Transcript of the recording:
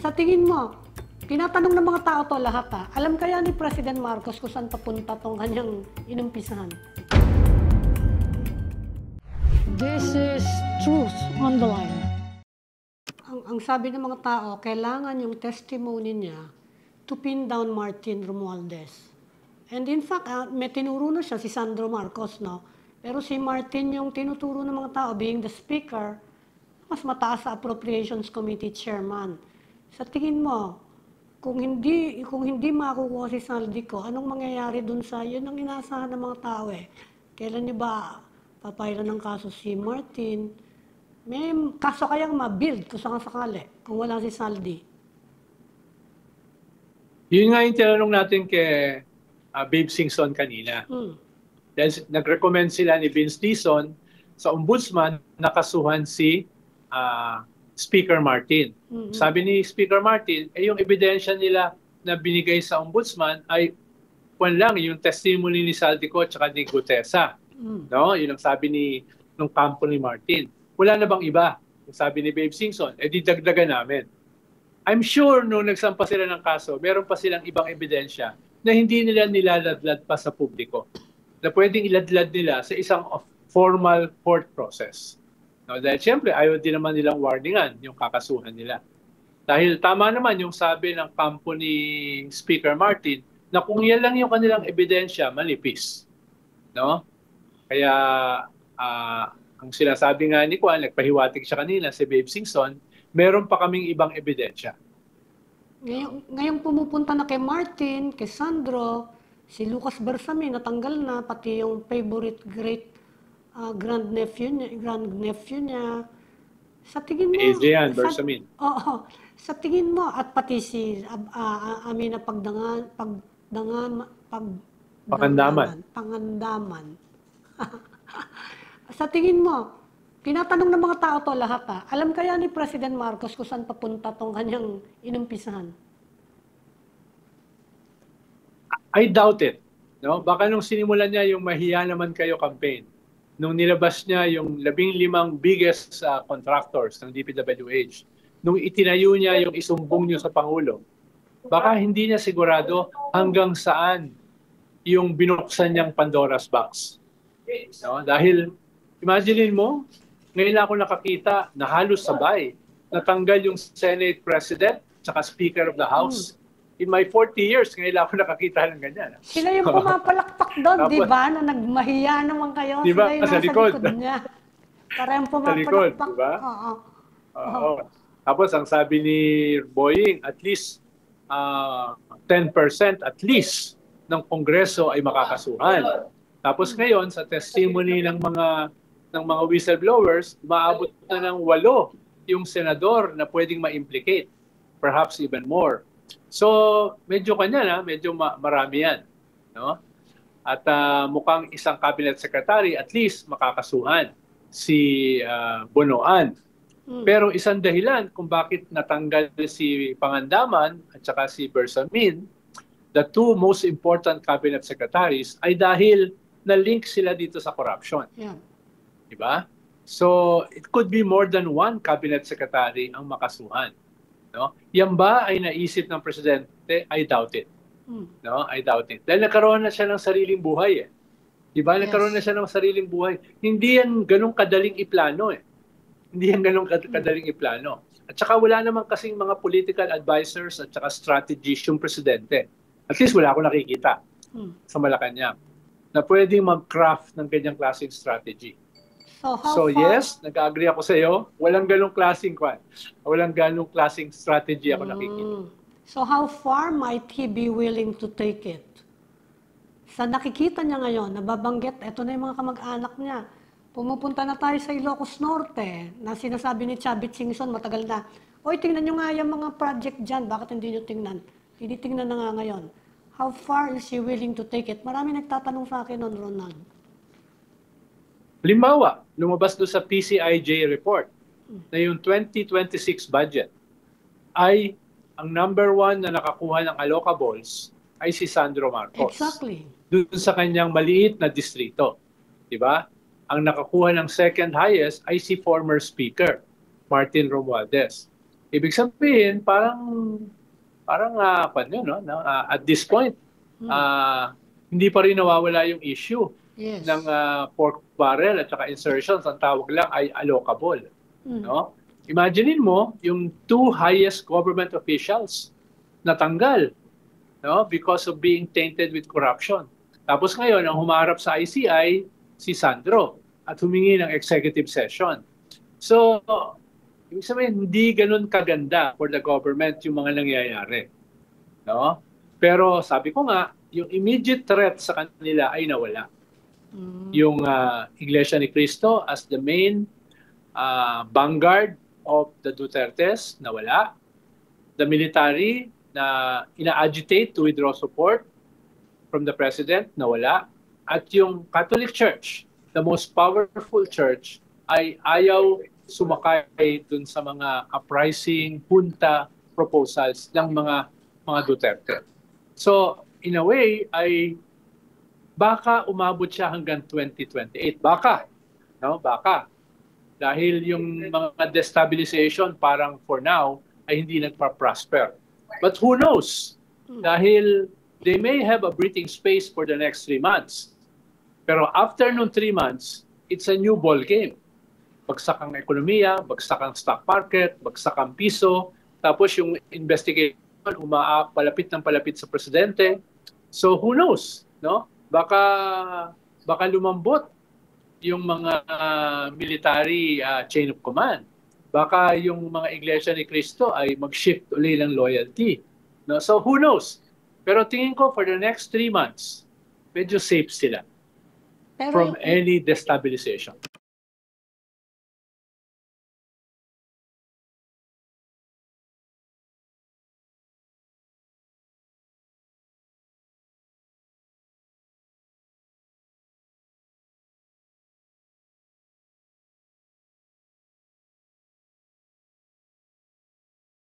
Sa tingin mo, tinatanong ng mga tao to lahat alam kaya ni President Marcos kung saan papunta tong kanyang inumpisahan? This is truth on the line. Ang sabi ng mga tao, kailangan yung testimony niya to pin down Martin Romualdez. And in fact, may tinuro na siya si Sandro Marcos, no? Pero si Martin yung tinuturo ng mga tao, being the speaker, mas mataas sa Appropriations Committee chairman. Sa tingin mo, kung hindi makukuha si Saldico, anong mangyayari dun sa, yun ang inaasahan ng mga tao Kailan niyo ba papayran ng kaso si Martin? May kaso kayang ma-build kung sakali, kung wala si Saldi? Yun nga yung tinanong natin kay Babe Singson kanina. Dahil nag-recommend sila ni Vince Dizon sa ombudsman na kasuhan si Speaker Martin. Sabi ni Speaker Martin, yung ebidensya nila na binigay sa ombudsman ay yung testimony ni Saldico at ni Gutesa. No? Yun ang sabi ng kampo ni Martin. Wala na bang iba? Yung sabi ni Babe Singson, didagdagan namin. I'm sure nung nagsampa sila ng kaso, meron pa silang ibang ebidensya na hindi nila nilaladlad pa sa publiko. Na pwedeng iladlad nila sa isang formal court process. No, dahil siyempre, ayaw din naman nilang warningan yung kakasuhan nila. Dahil tama naman yung sabi ng kampo ni Speaker Martin na kung yan lang yung kanilang ebidensya, manipis. No? Kaya ang sinasabi nga ni Juan, nagpahiwatig siya kanina, si Babe Singson, meron pa kaming ibang ebidensya. Ngayong pumupunta na kay Martin, kay Sandro, si Lucas Bersamin, natanggal na, pati yung favorite great grandnephew niya. Sa tingin mo... Adrian Bersamin. Oo. Sa tingin mo, at pati si Amina Pangandaman. Sa tingin mo, tinatanong ng mga tao to lahat alam kaya ni President Marcos kung saan papunta tong kanyang inumpisahan? I doubt it. No? Baka nung sinimulan niya yung mahiya naman kayo campaign, nung nilabas niya yung 15 biggest contractors ng DPWH, nung itinayo niya yung isumbong niyo sa Pangulo, baka hindi niya sigurado hanggang saan yung binuksan niyang Pandora's box. No? Dahil, imagine mo, ngayon ako nakakita na halos sabay, natanggal yung Senate President at Speaker of the House. In my 40 years, ngayon ako nakakita ng ganyan. Sila yung pumapalakpak doon, di ba? Na nagmahiya naman kayo. Diba? Sila yung sa likod niya. Para yung sa likod, pumapalakpak. diba? Oo. Tapos, ang sabi ni Boying, at least 10% at least ng Kongreso ay makakasuhan. Tapos ngayon, sa testimony ng mga whistleblowers, maabot na ng 8 yung senador na pwedeng ma-implicate. Perhaps even more. So, medyo medyo marami yan. No? At mukhang isang cabinet secretary, at least makakasuhan si Bonoan. Pero isang dahilan kung bakit natanggal si Pangandaman at saka si Bersamin, the two most important cabinet secretaries, ay dahil na-link sila dito sa corruption. Yeah. Diba? So, it could be more than one cabinet secretary ang makasuhan. No? Yan ba ay naisip ng presidente? I doubt it. No? I doubt it. Dahil nagkaroon na siya ng sariling buhay. Diba? Yes. Nagkaroon na siya ng sariling buhay. Hindi yan ganun kadaling iplano Hindi yan ganun kadaling iplano. At saka wala naman kasing mga political advisors at saka strategists yung presidente. At least wala akong nakikita sa Malacanang na pwedeng mag-craft ng ganyang klaseng strategy. So yes, nag-agree ako sa iyo. Walang ganong klaseng strategy ako nakikita. So how far might he be willing to take it? Sa nakikita niya ngayon, nababanggit, eto na yung mga kamag-anak niya. Pumupunta na tayo sa Ilocos Norte, na sinasabi ni Chavit Singson matagal na, oy, tingnan nyo nga yung mga project dyan, bakit hindi nyo tingnan? Tinitingnan na nga ngayon. How far is he willing to take it? Marami nagtatanong sa akin noon, Ronald. Halimbawa, lumabas doon sa PCIJ report na yung 2026 budget ay ang number 1 na nakakuha ng allocables ay si Sandro Marcos. Exactly. Doon sa kanyang maliit na distrito. Diba? Ang nakakuha ng second highest ay si former Speaker, Martin Romualdez. Ibig sabihin, at this point, hindi pa rin nawawala yung issue ng pork barrel at saka insertions. Ang tawag lang ay allocable. No? Imaginein mo yung 2 highest government officials natanggal, no, because of being tainted with corruption. Tapos ngayon, ang humarap sa ICI, si Sandro, at humingi ng executive session. So, ibig sabihin, hindi ganun kaganda for the government yung mga nangyayari. No? Pero sabi ko nga, yung immediate threat sa kanila ay nawala. Yung Iglesia ni Cristo as the main vanguard of the Dutertes, nawala. The military na ina-agitate to withdraw support from the president, nawala. At yung Catholic Church, the most powerful church, ay ayaw sumakay dun sa mga uprising, junta proposals ng mga Duterte. So, in a way, ay baka umabot siya hanggang 2028. Baka. No? Baka. Dahil yung mga destabilization parang for now ay hindi nagpa-prosper. But who knows? Dahil they may have a breathing space for the next 3 months. Pero after nung 3 months, it's a new ball game. Bagsak ang ekonomiya, bagsak ang stock market, bagsak ang piso, tapos yung investigation palapit ng palapit sa presidente. So who knows? No? Baka lumambot yung mga military chain of command. Baka yung mga Iglesia ni Cristo ay mag-shift uli ng loyalty. No? So who knows? Pero tingin ko for the next 3 months, medyo safe sila from any destabilization.